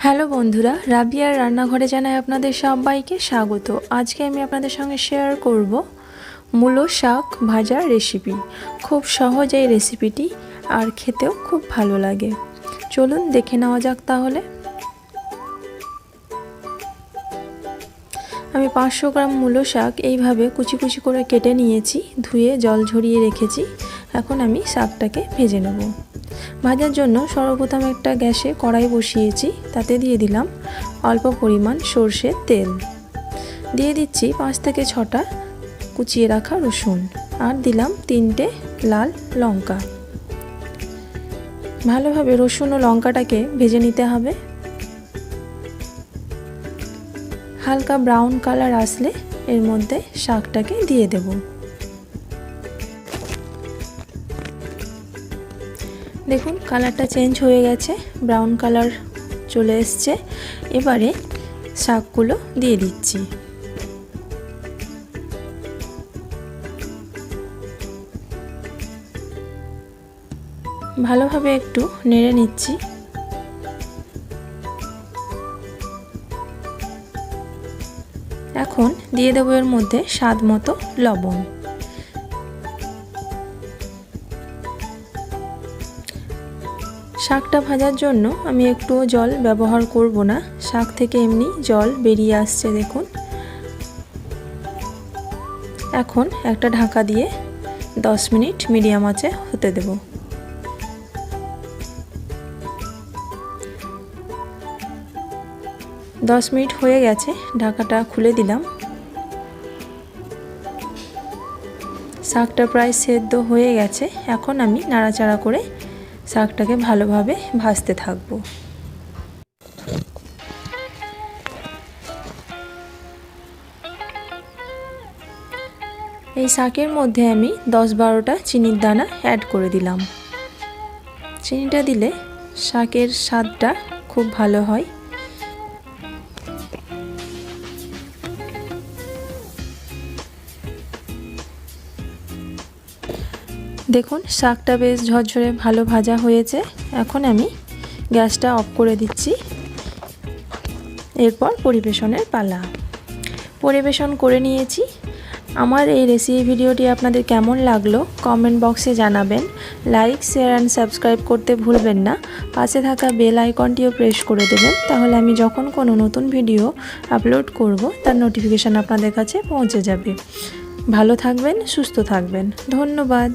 Hello বন্ধুরা, রাবিয়ার রান্নাঘরে জানাই আপনাদের সবাইকে স্বাগত। আজকে আমি আপনাদের সঙ্গে শেয়ার করব মূলো শাক ভাজার রেসিপি। খুব সহজ এই রেসিপিটি, আর খেতেও খুব ভালো লাগে। চলুন দেখে নেওয়া যাক তাহলে। আমি 500 গ্রাম মূলো শাক এইভাবে কুচি কুচি করে কেটে নিয়েছি, ধুয়ে জল ঝরিয়ে রেখেছি। এখন আমি শাকটাকে ভেজে নেব। ভাজার জন্য সর্বপ্রথম একটা গ্যাসে কড়াই বসিয়েছি, তাতে দিয়ে দিলাম অল্প পরিমাণ সরষের তেল, দিয়ে দিচ্ছি 5 থেকে 6টা কুচিয়ে রাখা রসুন, আর দিলাম 3টে লাল লঙ্কা। ভালোভাবে রসুন ও লঙ্কাটাকে ভেজে নিতে হবে। হালকা ব্রাউন কালার আসলে এর মধ্যে শাকটাকে দিয়ে দেব। দেখুন কালারটা চেঞ্জ হয়ে গেছে, ব্রাউন কালার চলে এসছে। এবারে শাকগুলো দিয়ে দিচ্ছি। ভালোভাবে একটু নেড়ে নিচ্ছি। এখন দিয়ে দেবো এর মধ্যে স্বাদ মতো লবণ। শাকটা ভাজার জন্য আমি একটুও জল ব্যবহার করব না, শাক থেকে এমনি জল বেরিয়ে আসছে দেখুন। এখন একটা ঢাকা দিয়ে 10 মিনিট মিডিয়াম আঁচে হতে দেব। দশ মিনিট হয়ে গেছে, ঢাকাটা খুলে দিলাম। শাকটা প্রায় সেদ্ধ হয়ে গেছে। এখন আমি নাড়াচাড়া করে শাকটাকে ভালোভাবে ভাজতে থাকবো। এই শাকের মধ্যে আমি 10-12টা চিনির দানা অ্যাড করে দিলাম। চিনিটা দিলে শাকের স্বাদটা খুব ভালো হয়। দেখুন শাকটা বেশ ঝরঝরে ভালো ভাজা হয়েছে। এখন আমি গ্যাসটা অফ করে দিচ্ছি। এরপর পরিবেশনের পালা। পরিবেশন করে নিয়েছি। আমার এই রেসিপি ভিডিওটি আপনাদের কেমন লাগলো কমেন্ট বক্সে জানাবেন। লাইক, শেয়ার অ্যান্ড সাবস্ক্রাইব করতে ভুলবেন না। পাশে থাকা বেল আইকনটিও প্রেস করে দেবেন, তাহলে আমি যখন কোনো নতুন ভিডিও আপলোড করব তার নোটিফিকেশান আপনাদের কাছে পৌঁছে যাবে। ভালো থাকবেন, সুস্থ থাকবেন। ধন্যবাদ।